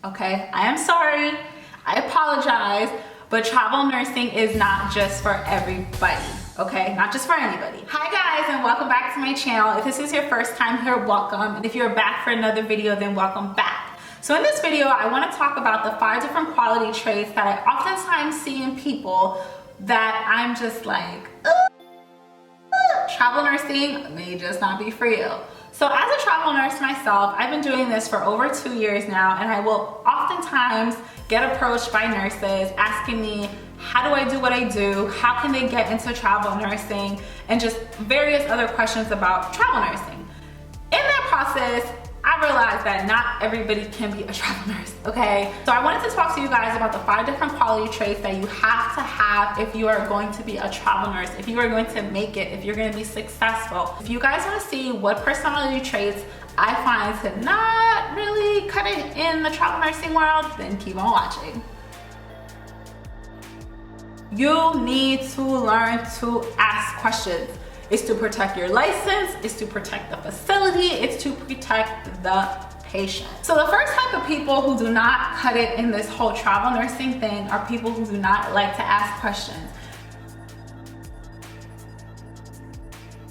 okay? I am sorry, I apologize, but travel nursing is not just for everybody, okay? Not just for anybody. Hi guys, and welcome back to my channel. If this is your first time here, welcome. And if you're back for another video, then welcome back. So in this video, I wanna talk about the 5 different quality traits that I oftentimes see in people that I'm just like, travel nursing may just not be for you. So as a travel nurse myself, I've been doing this for over 2 years now, and I will oftentimes get approached by nurses asking me, how do I do what I do? How can they get into travel nursing? And just various other questions about travel nursing. In that process, I realized that not everybody can be a travel nurse, okay? So I wanted to talk to you guys about the 5 different quality traits that you have to have if you are going to be a travel nurse, if you are going to make it, if you're gonna be successful. If you guys wanna see what personality traits I find to not really cut it in the travel nursing world, then keep on watching. You need to learn to ask questions. It's to protect your license, it's to protect the facility, it's to protect the patient. So the first type of people who do not cut it in this whole travel nursing thing are people who do not like to ask questions.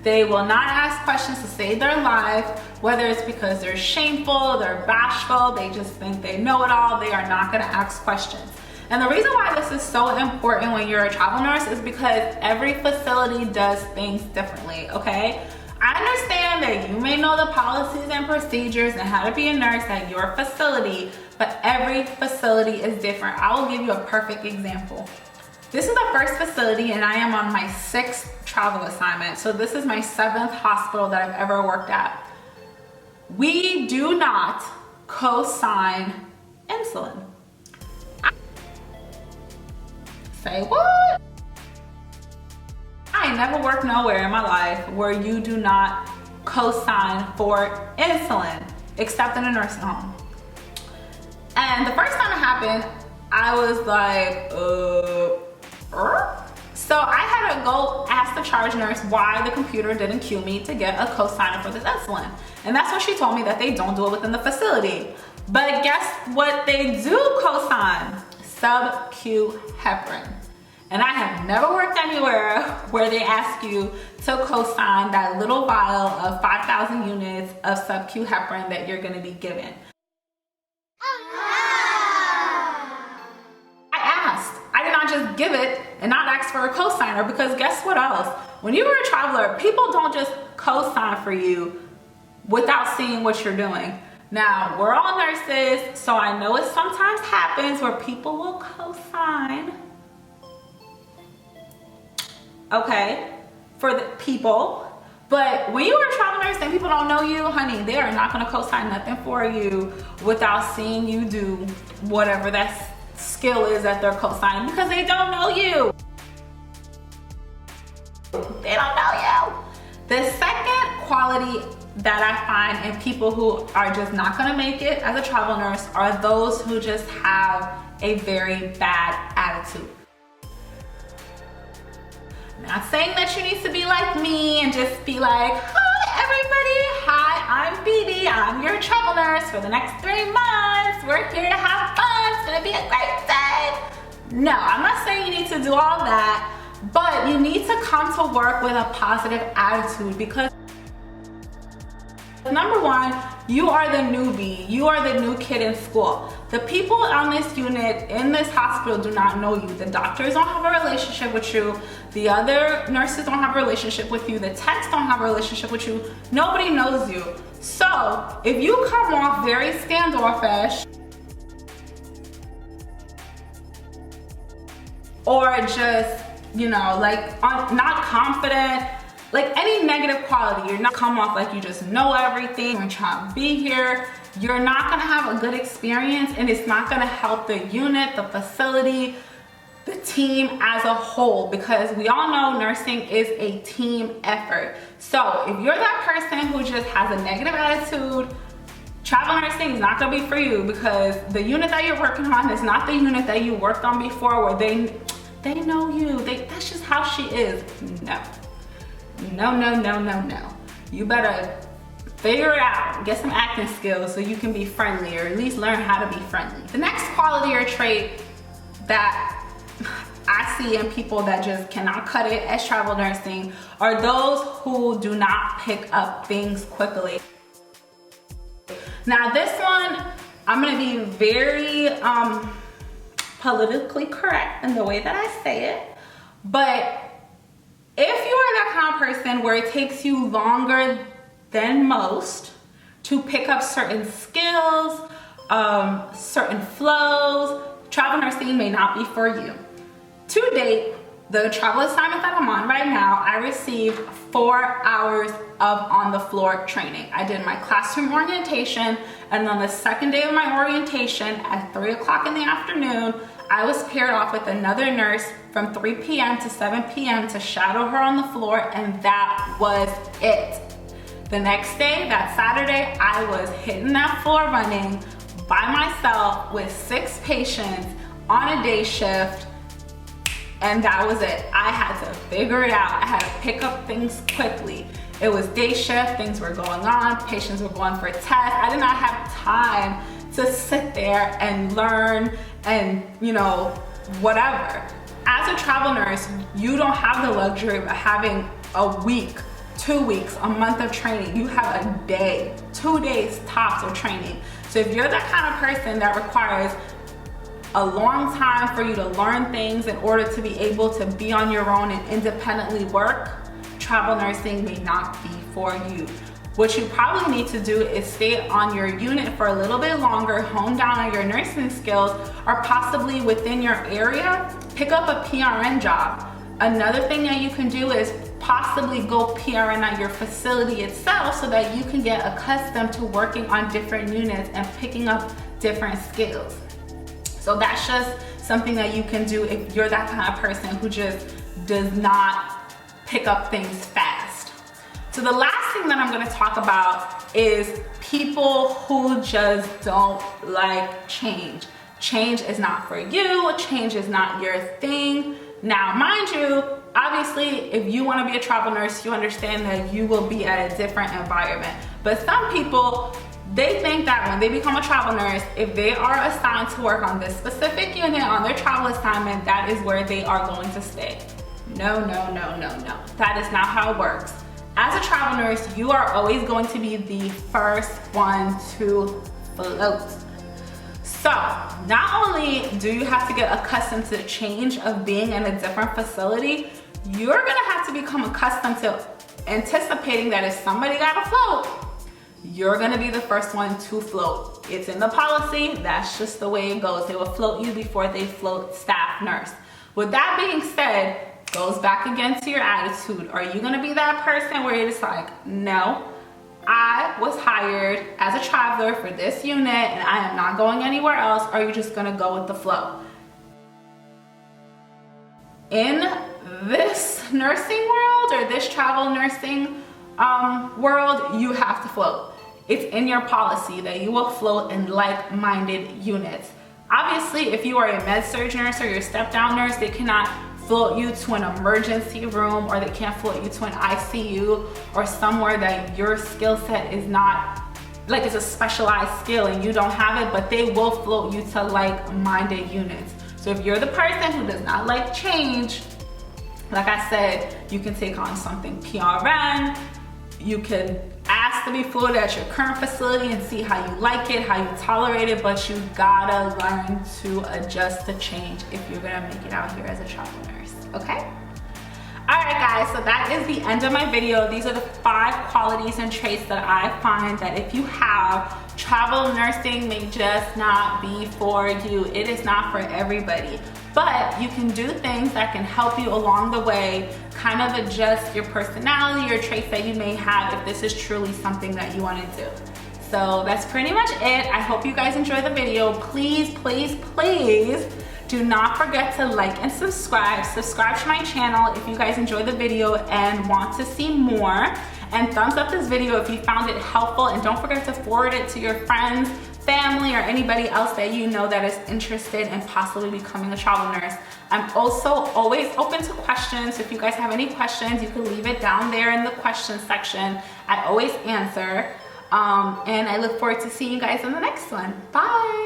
They will not ask questions to save their life, whether it's because they're shameful, they're bashful, they just think they know it all, they are not gonna ask questions. And the reason why this is so important when you're a travel nurse is because every facility does things differently, okay? I understand that you may know the policies and procedures and how to be a nurse at your facility, but every facility is different. I will give you a perfect example. This is the first facility and I am on my 6th travel assignment. So this is my 7th hospital that I've ever worked at. We do not co-sign insulin. Say what? I ain't never worked nowhere in my life where you do not co-sign for insulin, except in a nursing home. And the first time it happened, I was like, So I had to go ask the charge nurse why the computer didn't cue me to get a co-signer for this insulin. And that's when she told me that they don't do it within the facility. But guess what they do co-sign? Sub-Q heparin. And I have never worked anywhere where they ask you to co-sign that little vial of 5,000 units of sub-Q heparin that you're gonna be given. I asked. I did not just give it and not ask for a co-signer, because guess what else? When you are a traveler, people don't just co-sign for you without seeing what you're doing. Now, we're all nurses, so I know it sometimes happens where people will co-sign, okay, for the people. But when you are a travel nurse and people don't know you, honey, they are not gonna co-sign nothing for you without seeing you do whatever that skill is that they're co-signing, because they don't know you. They don't know you. The second quality that I find in people who are just not gonna make it as a travel nurse are those who just have a very bad attitude. I'm not saying that you need to be like me and just be like, hi everybody, hi, I'm Phoebe, I'm your travel nurse for the next 3 months. We're here to have fun, it's gonna be a great day. No, I'm not saying you need to do all that, but you need to come to work with a positive attitude, because number one, you are the newbie. You are the new kid in school. The people on this unit, in this hospital, do not know you. The doctors don't have a relationship with you. The other nurses don't have a relationship with you. The techs don't have a relationship with you. Nobody knows you. So if you come off very standoffish or just, you know, like not confident, like any negative quality, you're not come off like you just know everything and try to be here, you're not gonna have a good experience, and it's not gonna help the unit, the facility, the team as a whole, because we all know nursing is a team effort. So if you're that person who just has a negative attitude, travel nursing is not gonna be for you, because the unit that you're working on is not the unit that you worked on before, where they know you, that's just how she is. No. No, no, no, no, no. You better figure it out, get some acting skills so you can be friendly, or at least learn how to be friendly. The next quality or trait that I see in people that just cannot cut it as travel nursing are those who do not pick up things quickly. Now this one, I'm gonna be very politically correct in the way that I say it, but if you are that kind of person where it takes you longer than most to pick up certain skills, certain flows, travel nursing may not be for you. To date, the travel assignment that I'm on right now, I received 4 hours of on-the-floor training. I did my classroom orientation, and on the second day of my orientation at 3 o'clock in the afternoon, I was paired off with another nurse from 3 p.m. to 7 p.m. to shadow her on the floor, and that was it. The next day, that Saturday, I was hitting that floor running by myself with 6 patients on a day shift, and that was it. I had to figure it out. I had to pick up things quickly. It was day shift, things were going on, patients were going for tests. I did not have time to sit there and learn and, you know, whatever. As a travel nurse, you don't have the luxury of having a week, 2 weeks, a month of training. You have a day, 2 days tops of training. So if you're that kind of person that requires a long time for you to learn things in order to be able to be on your own and independently work, travel nursing may not be for you. What you probably need to do is stay on your unit for a little bit longer, hone down on your nursing skills, or possibly within your area, pick up a PRN job. Another thing that you can do is possibly go PRN at your facility itself so that you can get accustomed to working on different units and picking up different skills. So that's just something that you can do if you're that kind of person who just does not pick up things fast. So the last thing that I'm gonna talk about is people who just don't like change. Change is not for you, change is not your thing. Now, mind you, obviously, if you wanna be a travel nurse, you understand that you will be at a different environment. But some people, they think that when they become a travel nurse, if they are assigned to work on this specific unit on their travel assignment, that is where they are going to stay. No, no, no, no, no. That is not how it works. As a travel nurse, you are always going to be the first one to float. So not only do you have to get accustomed to the change of being in a different facility, you're gonna have to become accustomed to anticipating that if somebody got to float, you're gonna be the first one to float. It's in the policy, that's just the way it goes. They will float you before they float staff nurse. With that being said, goes back again to your attitude. Are you gonna be that person where you're just like, no, I was hired as a traveler for this unit and I am not going anywhere else, or are you just gonna go with the flow? In this nursing world or this travel nursing world, you have to float. It's in your policy that you will float in like-minded units. Obviously, if you are a med-surg nurse or you're a step-down nurse, they cannot float you to an emergency room, or they can't float you to an ICU or somewhere that your skill set is not, like it's a specialized skill and you don't have it, but they will float you to like-minded units. So if you're the person who does not like change, like I said, you can take on something PRN, you can ask to be floated at your current facility and see how you like it, how you tolerate it, but you gotta learn to adjust to change if you're gonna make it out here as a travel nurse, okay? All right guys, so that is the end of my video. These are the 5 qualities and traits that I find that if you have, travel nursing may just not be for you. It is not for everybody, but you can do things that can help you along the way, kind of adjust your personality or traits that you may have if this is truly something that you want to do. So that's pretty much it. I hope you guys enjoyed the video. Please, please, please do not forget to like and subscribe. Subscribe to my channel if you guys enjoyed the video and want to see more. And thumbs up this video if you found it helpful, and don't forget to forward it to your friends, family, or anybody else that you know that is interested in possibly becoming a travel nurse. I'm also always open to questions. If you guys have any questions, you can leave it down there in the question section. I always answer. And I look forward to seeing you guys in the next one. Bye.